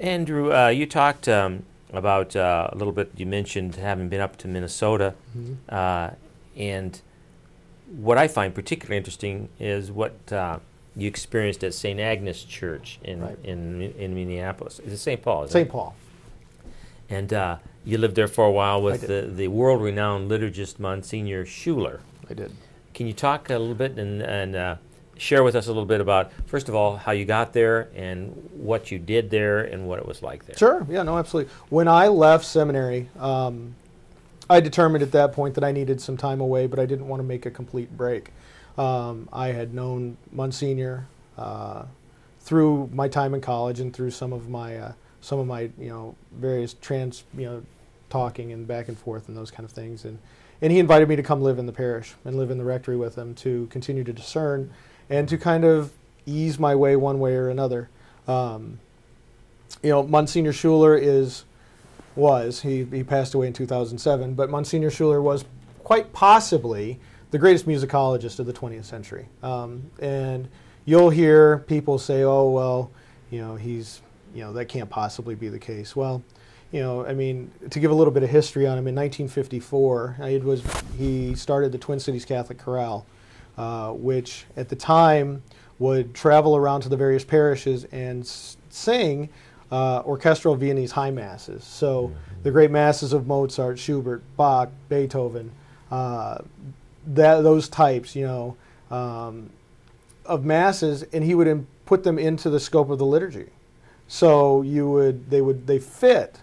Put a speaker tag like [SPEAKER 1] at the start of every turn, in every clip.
[SPEAKER 1] Andrew, you talked about a little bit, you mentioned having been up to Minnesota, and what I find particularly interesting is what you experienced at St. Agnes Church in Minneapolis. Is it St. Paul?
[SPEAKER 2] St. Paul.
[SPEAKER 1] And you lived there for a while with the world-renowned liturgist Msgr. Schuler.
[SPEAKER 2] I did.
[SPEAKER 1] Can you talk a little bit and share with us a little bit about, first of all, how you got there and what you did there and what it was like there?
[SPEAKER 2] Sure. Yeah, no, absolutely. When I left seminary, I determined at that point that I needed some time away, but I didn't want to make a complete break. I had known Msgr through my time in college and through some of my various talking and back and forth and those kind of things, and he invited me to come live in the parish and live in the rectory with him to continue to discern and to kind of ease my way one way or another. Msgr. Schuler he passed away in 2007, but Msgr. Schuler was quite possibly the greatest musicologist of the 20th century. And you'll hear people say, oh, well, that can't possibly be the case. Well, to give a little bit of history on him, in 1954, he started the Twin Cities Catholic Chorale, which at the time would travel around to the various parishes and sing orchestral Viennese high masses. So the great masses of Mozart, Schubert, Bach, Beethoven, those types, of masses, and he would put them into the scope of the liturgy. So they fit,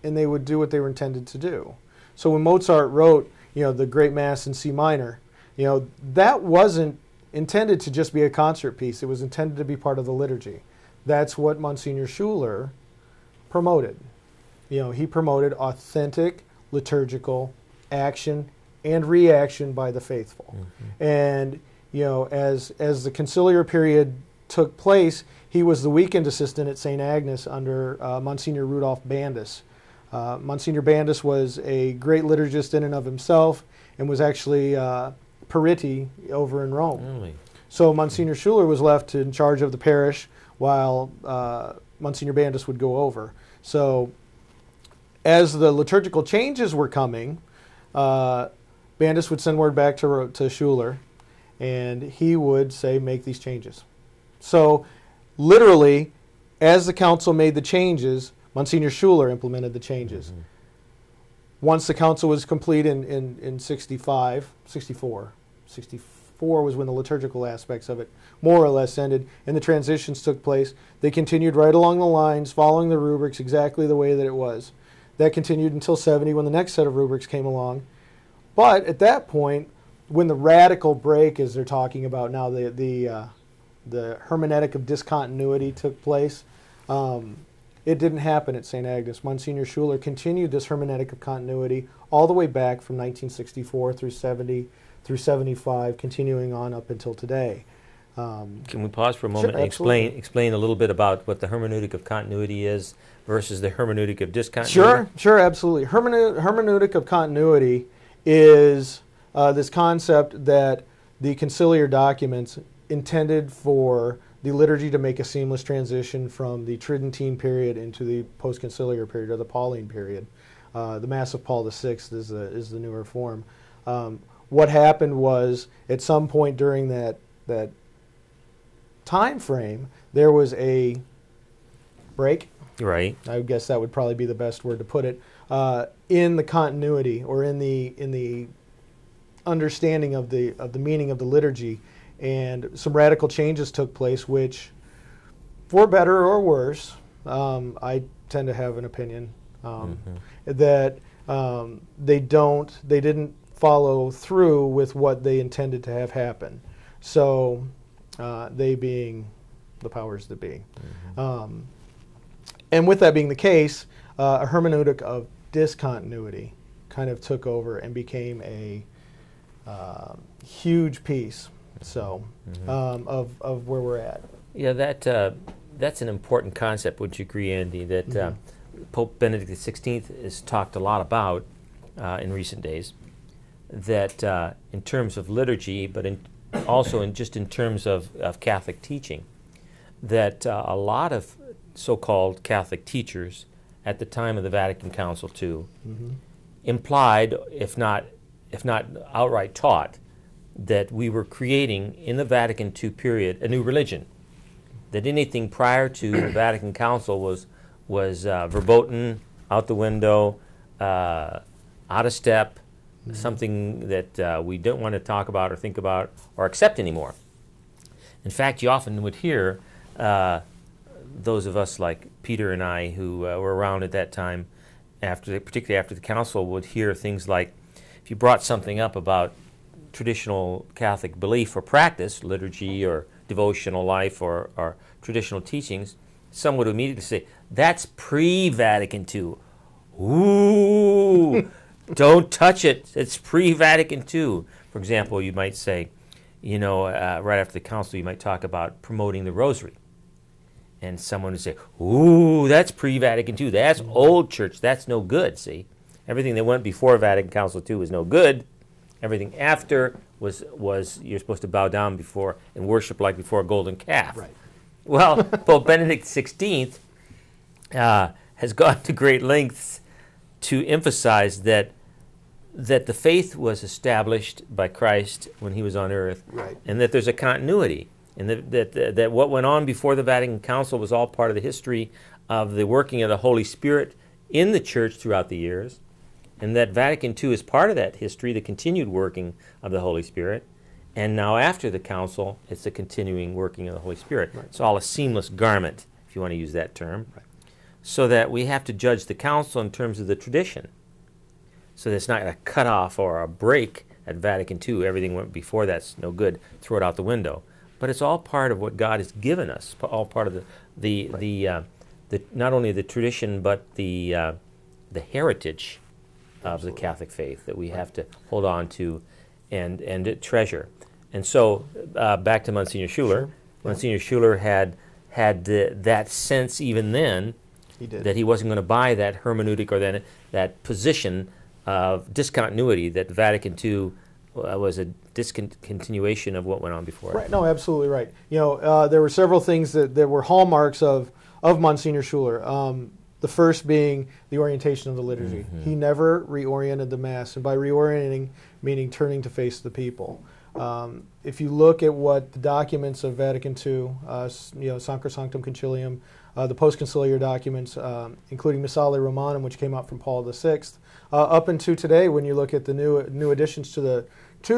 [SPEAKER 2] and they would do what they were intended to do. So when Mozart wrote, the Great Mass in C minor, that wasn't intended to just be a concert piece. It was intended to be part of the liturgy. That's what Msgr. Schuler promoted. He promoted authentic liturgical action and reaction by the faithful. And as the conciliar period took place, he was the weekend assistant at St. Agnes under Monsignor Rudolph Bandus. Monsignor Bandus was a great liturgist in and of himself and was actually Periti over in Rome. Really? So Msgr. Schuler was left in charge of the parish while Monsignor Bandus would go over. So as the liturgical changes were coming, Bandus would send word back to Schuler, and he would say, make these changes. So literally, as the council made the changes, Monsignor Schuler implemented the changes. Once the council was complete in 64 was when the liturgical aspects of it more or less ended, and the transitions took place. They continued right along the lines, following the rubrics exactly the way that it was. That continued until 70 when the next set of rubrics came along. But at that point, when the radical break, as they're talking about now, the hermeneutic of discontinuity took place, it didn't happen at St. Agnes. Msgr. Schuler continued this hermeneutic of continuity all the way back from 1964 through 70 through 75, continuing on up until today.
[SPEAKER 1] Can we pause for a moment and explain a little bit about what the hermeneutic of continuity is versus the hermeneutic of discontinuity?
[SPEAKER 2] Sure, absolutely. Hermeneutic of continuity is this concept that the conciliar documents intended for the liturgy to make a seamless transition from the Tridentine period into the post-conciliar period, or the Pauline period. The Mass of Paul VI is the newer form. What happened was, at some point during that time frame, there was a break.
[SPEAKER 1] Right.
[SPEAKER 2] I guess that would probably be the best word to put it, in the continuity, or in the understanding of the meaning of the liturgy. And some radical changes took place, which, for better or worse, I tend to have an opinion that they didn't follow through with what they intended to have happen. So, they being the powers that be. And with that being the case, a hermeneutic of discontinuity kind of took over and became a huge piece. So, of where we're at.
[SPEAKER 1] Yeah, that's an important concept. Would you agree, Andy, that Pope Benedict XVI has talked a lot about in recent days, that in terms of liturgy, but also in terms of Catholic teaching, that a lot of so-called Catholic teachers at the time of the Vatican Council II implied, if not outright taught, that we were creating in the Vatican II period a new religion. That anything prior to the Vatican Council was verboten, out the window, out of step, something that we don't want to talk about or think about or accept anymore. In fact, you often would hear those of us like Peter and I who were around at that time, particularly after the council, would hear things like, if you brought something up about traditional Catholic belief or practice, liturgy or devotional life or traditional teachings, some would immediately say, that's pre-Vatican II. Ooh, don't touch it. It's pre-Vatican II. For example, you might say, right after the council, you might talk about promoting the rosary. And someone would say, ooh, that's pre-Vatican II. That's old church. That's no good, see? Everything that went before Vatican Council II was no good. Everything after was you're supposed to bow down before and worship like before a golden calf.
[SPEAKER 2] Right.
[SPEAKER 1] Well, Pope Benedict XVI has gone to great lengths to emphasize that the faith was established by Christ when he was on earth,
[SPEAKER 2] right,
[SPEAKER 1] and that there's a continuity, and that what went on before the Vatican Council was all part of the history of the working of the Holy Spirit in the Church throughout the years, and that Vatican II is part of that history, the continued working of the Holy Spirit, and now after the Council, it's the continuing working of the Holy Spirit.
[SPEAKER 2] Right.
[SPEAKER 1] It's all a seamless garment, if you want to use that term,
[SPEAKER 2] right,
[SPEAKER 1] so that we have to judge the Council in terms of the tradition. So that it's not a cut off or a break at Vatican II. Everything went before that's no good. Throw it out the window. But it's all part of what God has given us. All part of the not only the tradition but the heritage of the Catholic faith that we have to hold on to and treasure. And so back to Msgr. Schuler.
[SPEAKER 2] Sure.
[SPEAKER 1] Msgr. Schuler had that sense even then that he wasn't going to buy that hermeneutic or that position of discontinuity, that Vatican II was a discontinuation of what went on before.
[SPEAKER 2] Right. No, absolutely right. There were several things that were hallmarks of Msgr. Schuler. The first being the orientation of the liturgy. Mm-hmm. He never reoriented the Mass, and by reorienting, meaning turning to face the people. If you look at what the documents of Vatican II, Sacrosanctum Concilium, the post-conciliar documents, including Missale Romanum, which came out from Paul VI, up into today, when you look at the new additions to the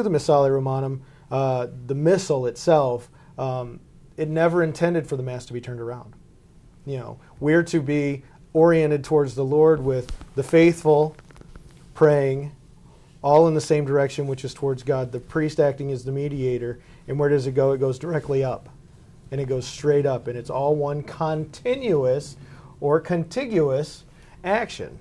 [SPEAKER 2] Missale Romanum, the Missal itself, it never intended for the Mass to be turned around. We're to be oriented towards the Lord with the faithful praying, all in the same direction, which is towards God. The priest acting as the mediator, and where does it go? It goes directly up, and it goes straight up, and it's all one continuous or contiguous action.